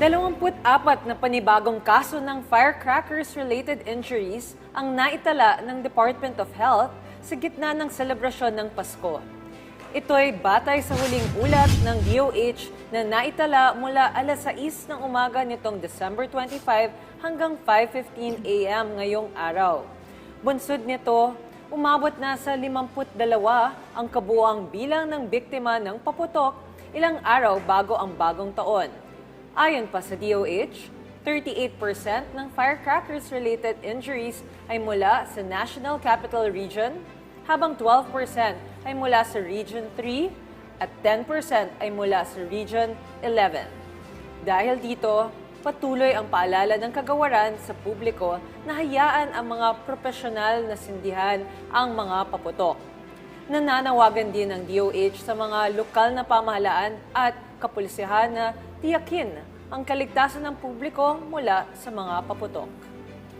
24 na panibagong kaso ng firecrackers-related injuries ang naitala ng Department of Health sa gitna ng selebrasyon ng Pasko. Ito'y batay sa huling ulat ng DOH na naitala mula alas 6 ng umaga nitong December 25 hanggang 5:15 a.m. ngayong araw. Bunsod nito, umabot na sa 52 ang kabuuang bilang ng biktima ng paputok ilang araw bago ang bagong taon. Ayon pa sa DOH, 38% ng firecrackers-related injuries ay mula sa National Capital Region, habang 12% ay mula sa Region 3 at 10% ay mula sa Region 11. Dahil dito, patuloy ang paalala ng kagawaran sa publiko na hayaan ang mga profesional na sindihan ang mga paputok. Nananawagan din ng DOH sa mga lokal na pamahalaan at kapulisahan na tiyakin ang kaligtasan ng publiko mula sa mga paputok.